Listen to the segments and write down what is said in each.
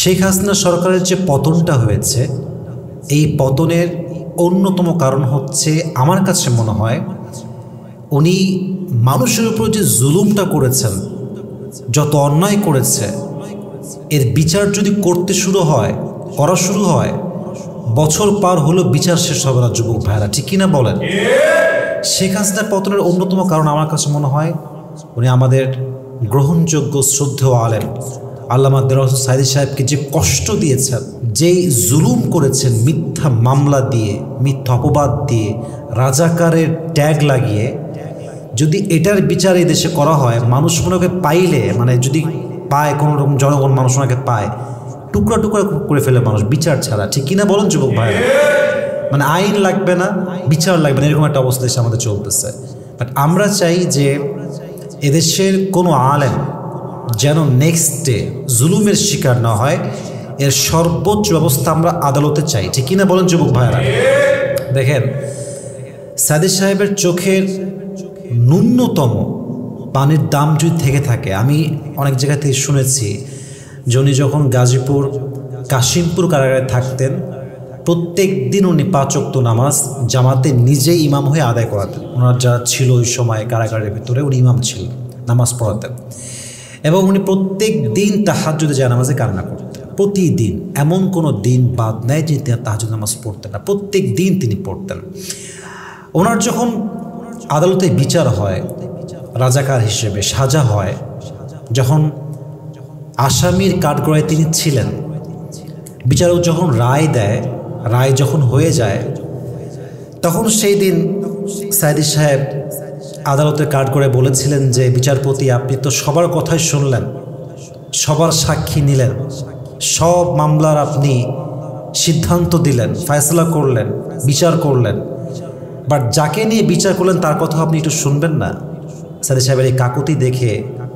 শেখ হাসিনা সরকারের যে পতনটা হয়েছে, এই পতনের অন্যতম কারণ হচ্ছে আমার কাছে মনে হয় উনি মানুষের উপর যে জুলুমটা করেছেন, যত অন্যায় করেছে, এর বিচার যদি করা শুরু হয় বছর পার হলো বিচার শেষ হবে না। যুবক ভাইরা ঠিক কিনা বলেন? শেখ হাসিনার পতনের অন্যতম কারণ আমার কাছে মনে হয় উনি আমাদের গ্রহণযোগ্য শ্রদ্ধেয় আলেম আল্লামা দেলোয়ার হোসেন সাঈদী সাহেবকে যে কষ্ট দিয়েছেন, যেই জুলুম করেছেন, মিথ্যা মামলা দিয়ে, মিথ্যা অপবাদ দিয়ে, রাজাকারের ট্যাগ লাগিয়ে, যদি এটার বিচার এই দেশে করা হয়, মানুষ ওনাকে পাইলে, মানে যদি পায় কোনো রকম জনগণ মানুষ ওনাকে পায়, টুকরা টুকরা করে ফেলে মানুষ বিচার ছাড়া। ঠিক কিনা বলেন যুবক ভাইরা? মানে আইন লাগবে না, বিচার লাগবে না, এরকম একটা অবস্থা দেশে আমাদের চলতেছে। বাট আমরা চাই যে এদেশের কোনো আলেম যেন নেক্সট ডে জুলুমের শিকার না হয়, এর সর্বোচ্চ ব্যবস্থা আমরা আদালতে চাই। ঠিক কিনা বলেন যুবক ভাইরা? দেখেন, সাঈদী সাহেবের চোখের ন্যূনতম পানির দাম যদি থেকে থাকে, আমি অনেক জায়গা থেকে শুনেছি যে উনি যখন গাজীপুর কাশিমপুর কারাগারে থাকতেন, প্রত্যেক দিন উনি 5 ওয়াক্ত নামাজ জামাতে নিজে ইমাম হয়ে আদায় করাতেন। ওনার যারা ছিল ওই সময় কারাগারের ভিতরে, উনি ইমাম ছিলেন, নামাজ পড়াতেন, এবং উনি প্রত্যেক দিন তাহাজ্জুদে জানামাজে কান্না করতেন। প্রতিদিন, এমন কোনো দিন বাদ নেয় যে তিনি তাহাজ্জুদ নামাজ পড়তেন না, প্রত্যেক দিন তিনি পড়তেন। ওনার যখন আদালতে বিচার হয়, রাজাকার হিসেবে সাজা হয়, যখন আসামির কাঠগড়ায় তিনি ছিলেন, বিচারক যখন রায় দেয়, রায় যখন হয়ে যায়, তখন সেই দিন সাঈদী সাহেব আদালতের কাঠগড়ায় বলেছিলেন যে, বিচারপতি, আপনি তো সবার কথাই শুনলেন, সবার সাক্ষী নিলেন, সব মামলার আপনি সিদ্ধান্ত দিলেন, ফয়সালা করলেন, বিচার করলেন, বাট যাকে নিয়ে বিচার করলেন তার কথা আপনি একটু শুনবেন না? সাঈদী সাহেবের এই কাকুতি দেখে,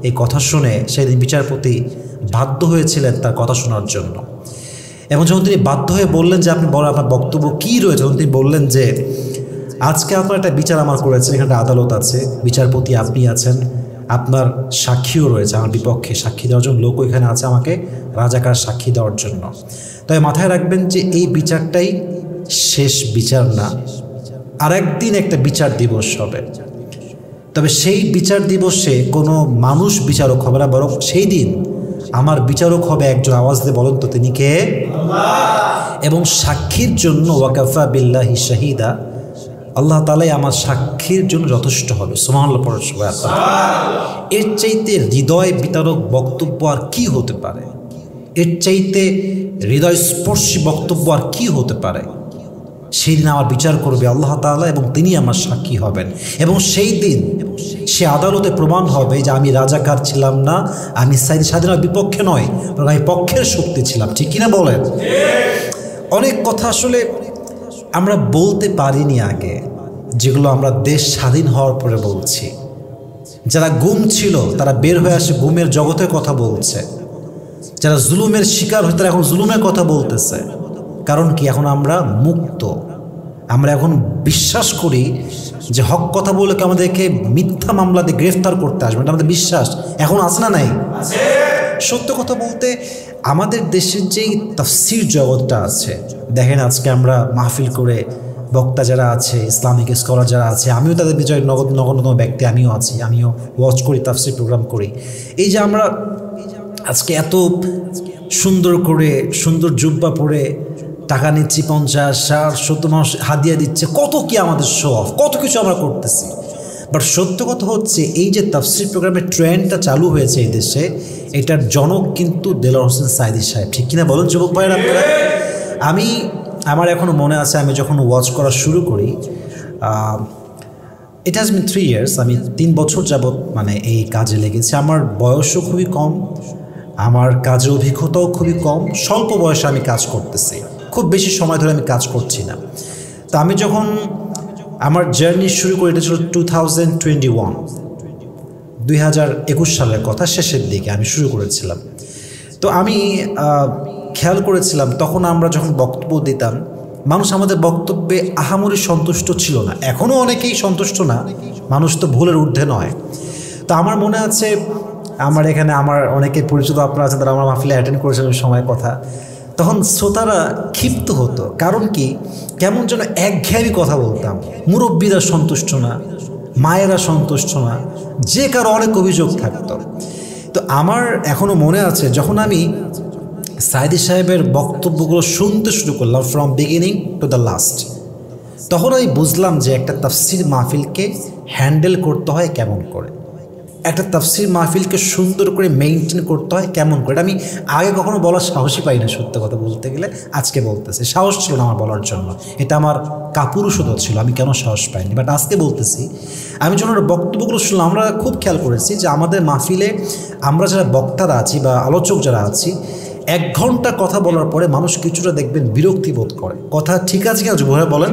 এই কথা শুনে সেদিন বিচারপতি বাধ্য হয়েছিলেন তার কথা শোনার জন্য। এবং যখন তিনি বাধ্য হয়ে বললেন যে আপনি বড়, আপনার বক্তব্য কী রয়েছে, তখন তিনি বললেন যে আজকে আপনার একটা বিচার আমার করেছেন, এখানে একটা আদালত আছে, বিচারপতি আপনি আছেন, আপনার সাক্ষীও রয়েছে আমার বিপক্ষে, সাক্ষী দেওয়ার জন্য লোকও এখানে আছে আমাকে রাজাকার সাক্ষী দেওয়ার জন্য। তবে মাথায় রাখবেন যে এই বিচারটাই শেষ বিচার না, আরেকদিন একটা বিচার দিবস হবে। তবে সেই বিচার দিবসে কোনো মানুষ বিচারক হবে না, বরং সেই দিন আমার বিচারক হবে একজন। আওয়াজ দিয়ে বলেন তো তিনি কে? এবং সাক্ষীর জন্য ওয়াকাফা বিল্লাহি শাহিদা, আল্লাহ তাআলাই আমার সাক্ষীর জন্য যথেষ্ট হবে। সুবহানাল্লাহ পড়ুন সবাই। এর চাইতে হৃদয় বিতারক বক্তব্য আর কি হতে পারে? এর চাইতে হৃদয়স্পর্শী বক্তব্য আর কি হতে পারে? সেই দিন আমার বিচার করবে আল্লাহ তাআলা এবং তিনি আমার সাক্ষী হবেন, এবং সেই দিন সে আদালতে প্রমাণ হবে যে আমি রাজাকার ছিলাম না, আমি সাঈদী স্বাধীনতার বিপক্ষে নয়, বরং আমি পক্ষের শক্তি ছিলাম। ঠিক কিনা বলেন? অনেক কথা আসলে আমরা বলতে পারিনি আগে, যেগুলো আমরা দেশ স্বাধীন হওয়ার পরে বলছি। যারা গুম ছিল তারা বের হয়ে আসে গুমের জগতের কথা বলছে, যারা জুলুমের শিকার হয়ে তারা এখন জুলুমের কথা বলতেছে। কারণ কি? এখন আমরা মুক্ত, আমরা এখন বিশ্বাস করি যে হক কথা বলে আমাদেরকে মিথ্যা মামলা দিয়ে গ্রেফতার করতে আসবে, এটা আমাদের বিশ্বাস এখন আছে না নাই? সত্য কথা বলতে আমাদের দেশের যেই তাফসীর জগৎটা আছে, দেখেন আজকে আমরা মাহফিল করে বক্তা যারা আছে, ইসলামিক স্কলার যারা আছে, আমিও তাদের বিজয় নগণ্যতম ব্যক্তি, আমিও আছি, আমিও ওয়াচ করি, তাফসীর প্রোগ্রাম করি। এই যে আমরা আজকে এত সুন্দর করে সুন্দর জুব্বা পরে টাকা নিচ্ছি, 50, 60, 70 মানুষ হাদিয়া দিচ্ছে, কত কি আমাদের শো অফ, কত কিছু আমরা করতেছি। বাট সত্য কথা হচ্ছে এই যে তাফসীর প্রোগ্রামের ট্রেন্ডটা চালু হয়েছে এই দেশে, এটার জনক কিন্তু দেলোয়ার হোসেন সাঈদী সাহেব। ঠিক কিনা বলেন যুবক ভাইয়েরা আপনারা? আমার এখনও মনে আছে, আমি যখন ওয়াচ করা শুরু করি, ইট হ্যাজ বিন 3 years, আমি 3 বছর যাবৎ মানে এই কাজে লেগেছি। আমার বয়সও খুবই কম, আমার কাজের অভিজ্ঞতাও খুবই কম, স্বল্প বয়সে আমি কাজ করতেছি, খুব বেশি সময় ধরে আমি কাজ করছি না। তো আমি যখন আমার জার্নি শুরু করি, এটা ছিল 2021 সালের কথা, শেষের দিকে আমি শুরু করেছিলাম। তো আমি খেয়াল করেছিলাম তখন আমরা যখন বক্তব্য দিতাম, মানুষ আমাদের বক্তব্যে আহামরি সন্তুষ্ট ছিল না। এখনও অনেকেই সন্তুষ্ট না, মানুষ তো ভুলের ঊর্ধ্বে নয়। তো আমার মনে আছে আমার এখানে আমার অনেকে পরিচিত আপনারা আছেন, তারা আমার মাহফিলে অ্যাটেন্ড করেছেন ওই সময়ের কথা। তখন শ্রোতারা ক্ষিপ্ত হতো, কারণ কি কেমন যেন একঘেয়েমি কথা বলতাম, মুরব্বীরা সন্তুষ্ট না, মায়েরা সন্তুষ্ট না, যে কারো অনেক অভিযোগ থাকতো। তো আমার এখনও মনে আছে, যখন আমি সাইদি সাহেবের বক্তব্যগুলো শুনতে শুরু করলাম from beginning to the last, তখন আমি বুঝলাম যে একটা তাফসির মাহফিলকে হ্যান্ডেল করতে হয় কেমন করে, একটা তাফসির মাহফিলকে সুন্দর করে মেইনটেন করতে হয় কেমন করে। আমি আগে কখনো বলার সাহসই পাই না, সত্য কথা বলতে গেলে আজকে বলতেছি, সাহস ছিল না আমার বলার জন্য, এটা আমার কাপুরুষতা ছিল, আমি কেন সাহস পাইনি। বাট আজকে বলতেছি, আমি যখন বক্তব্যগুলো শুনলাম, আমরা খুব খেয়াল করেছি যে আমাদের মাহফিলে আমরা যারা বক্তারা আছি বা আলোচক যারা আছি, 1 ঘন্টা কথা বলার পরে মানুষ কিছুটা দেখবেন বিরক্তি বোধ করে, কথা ঠিক আছে কেন ভাই বলেন,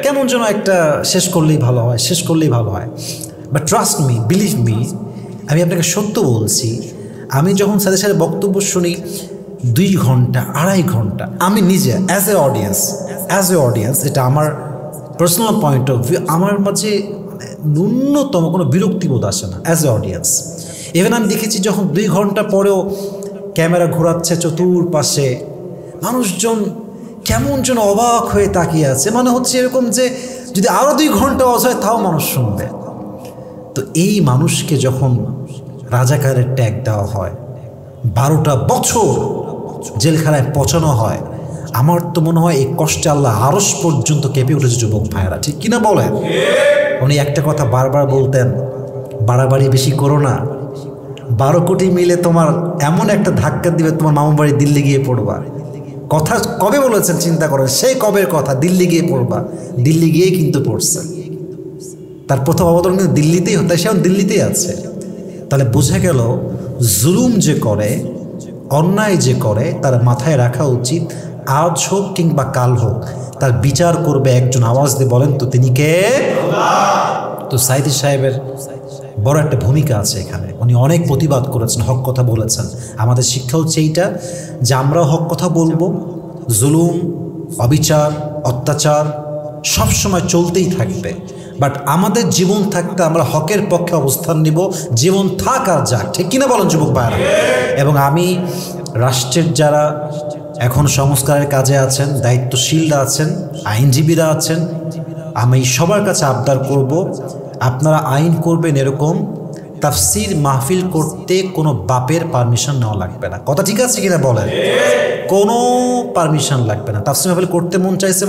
কেমন যেন একটা শেষ করলেই ভালো হয়, শেষ করলেই ভালো হয়। But trust me, believe me, আমি আপনাকে সত্য বলছি, আমি যখন সাথে সাথে বক্তব্য শুনি 2 ঘন্টা 2.5 ঘন্টা, আমি নিজে অ্যাজ এ অডিয়েন্স, এটা আমার পার্সোনাল পয়েন্ট অফ ভিউ, আমার মাঝে ন্যূনতম কোনো বিরক্তিবোধ আসে না অ্যাজ এ অডিয়েন্স। ইভেন আমি দেখেছি যখন 2 ঘন্টা পরেও ক্যামেরা ঘোরাচ্ছে চতুর্পাশে, মানুষজন কেমন যেন অবাক হয়ে তাকিয়ে আছে, মানে হচ্ছে এরকম যে যদি আরও 2 ঘন্টা আওয়াজ হয় তাও মানুষ শুনবে। তো এই মানুষকে যখন রাজাকারের ট্যাগ দেওয়া হয়, 12টা বছর জেলখানায় পচানো হয়, আমার তো মনে হয় এই কষ্টে আল্লাহ আরশ পর্যন্ত কেঁপে উঠেছে যুবক ভাইয়েরা, ঠিক কিনা বলেন? উনি একটা কথা বারবার বলতেন, বাড়াবাড়ি বেশি করো না, 12 কোটি মিলে তোমার এমন একটা ধাক্কা দিবে, তোমার মামুর বাড়ি দিল্লি গিয়ে পড়বা। কথা কবে বলেছেন চিন্তা করেন, সেই কবের কথা, দিল্লি গিয়ে পড়বা, দিল্লি গিয়েই কিন্তু পড়ছে। তার প্রথম অবতরণ কিন্তু দিল্লিতেই হতো, সে এখন দিল্লিতেই আছে। তাহলে বোঝা গেল জুলুম যে করে, অন্যায় যে করে, তার মাথায় রাখা উচিত আজ হোক কিংবা কাল হোক তার বিচার করবে একজন। আওয়াজ দিয়ে বলেন তো তিনি কে? তো সাইদি সাহেবের বড় একটা ভূমিকা আছে এখানে, উনি অনেক প্রতিবাদ করেছেন, হক কথা বলেছেন। আমাদের শিক্ষা হচ্ছে এইটা যে আমরাও হক কথা বলবো। জুলুম, অবিচার, অত্যাচার সবসময় চলতেই থাকবে, বাট আমাদের জীবন থাকতে আমরা হকের পক্ষে অবস্থান নিব, জীবন থাক আর যাক, ঠিক কিনা বলেন যুবক ভাইরা? এবং আমি রাষ্ট্রের যারা এখন সংস্কারের কাজে আছেন, দায়িত্বশীলরা আছেন, আইনজীবীরা আছেন, আমি সবার কাছে আবদার করব, আপনারা আইন করবেন এরকম তাফসির মাহফিল করতে কোনো বাপের পারমিশন নেওয়া লাগবে না। কথা ঠিক আছে কিনা বলেন? কোনো পারমিশন লাগবে না। তাফসির মাহফিল করতে মন চাইছে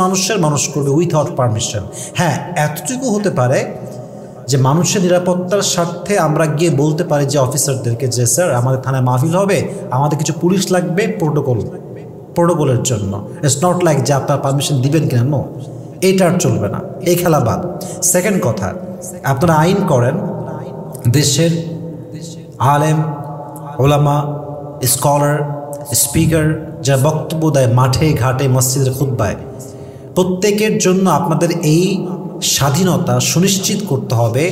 মানুষ করবে উইথআউট পারমিশন। হ্যাঁ, এতটুকু হতে পারে যে মানুষের নিরাপত্তার স্বার্থে আমরা গিয়ে বলতে পারি যে অফিসারদেরকে যে স্যার আমাদের থানায় মাহফিল হবে, আমাদের কিছু পুলিশ লাগবে প্রোটোকলের জন্য। ইটস নট লাইক যে আপনার পারমিশন দিবেন কিনা, নো, এইটা আর চলবে না, এই খেলা বাদ। সেকেন্ড কথা, আপনারা আইন করেন, দেশের আলেম, ওলামা, স্কলার, স্পিকার যারা বক্তব্য দেয় মাঠে ঘাটে মসজিদের খুতবায়, প্রত্যেকের জন্য আপনাদের এই স্বাধীনতা সুনিশ্চিত করতে হবে।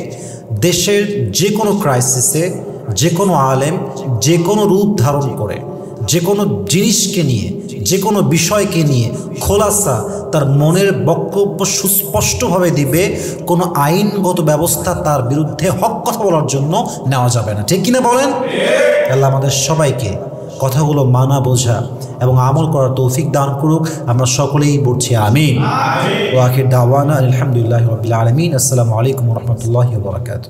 দেশের যে কোনো ক্রাইসিসে যে কোনো আলেম যে কোনো রূপ ধারণ করে, যে কোনো জিনিসকে নিয়ে, যে কোনো বিষয়কে নিয়ে খোলাসা তার মনের বক্তব্য সুস্পষ্টভাবে দিবে, কোনো আইনগত ব্যবস্থা তার বিরুদ্ধে হক কথা বলার জন্য নেওয়া যাবে না, ঠিক কিনা বলেন? আল্লাহ আমাদের সবাইকে কথাগুলো মানা, বোঝা এবং আমল করার তৌফিক দান করুক। আমরা সকলেই বলছি আমিন। ওয়া আখির দাওয়ানা আলহামদুলিল্লাহি রাব্বিল আলামিন। আসসালামু আলাইকুম ওয়া রাহমাতুল্লাহি ওয়া বারাকাতুহু।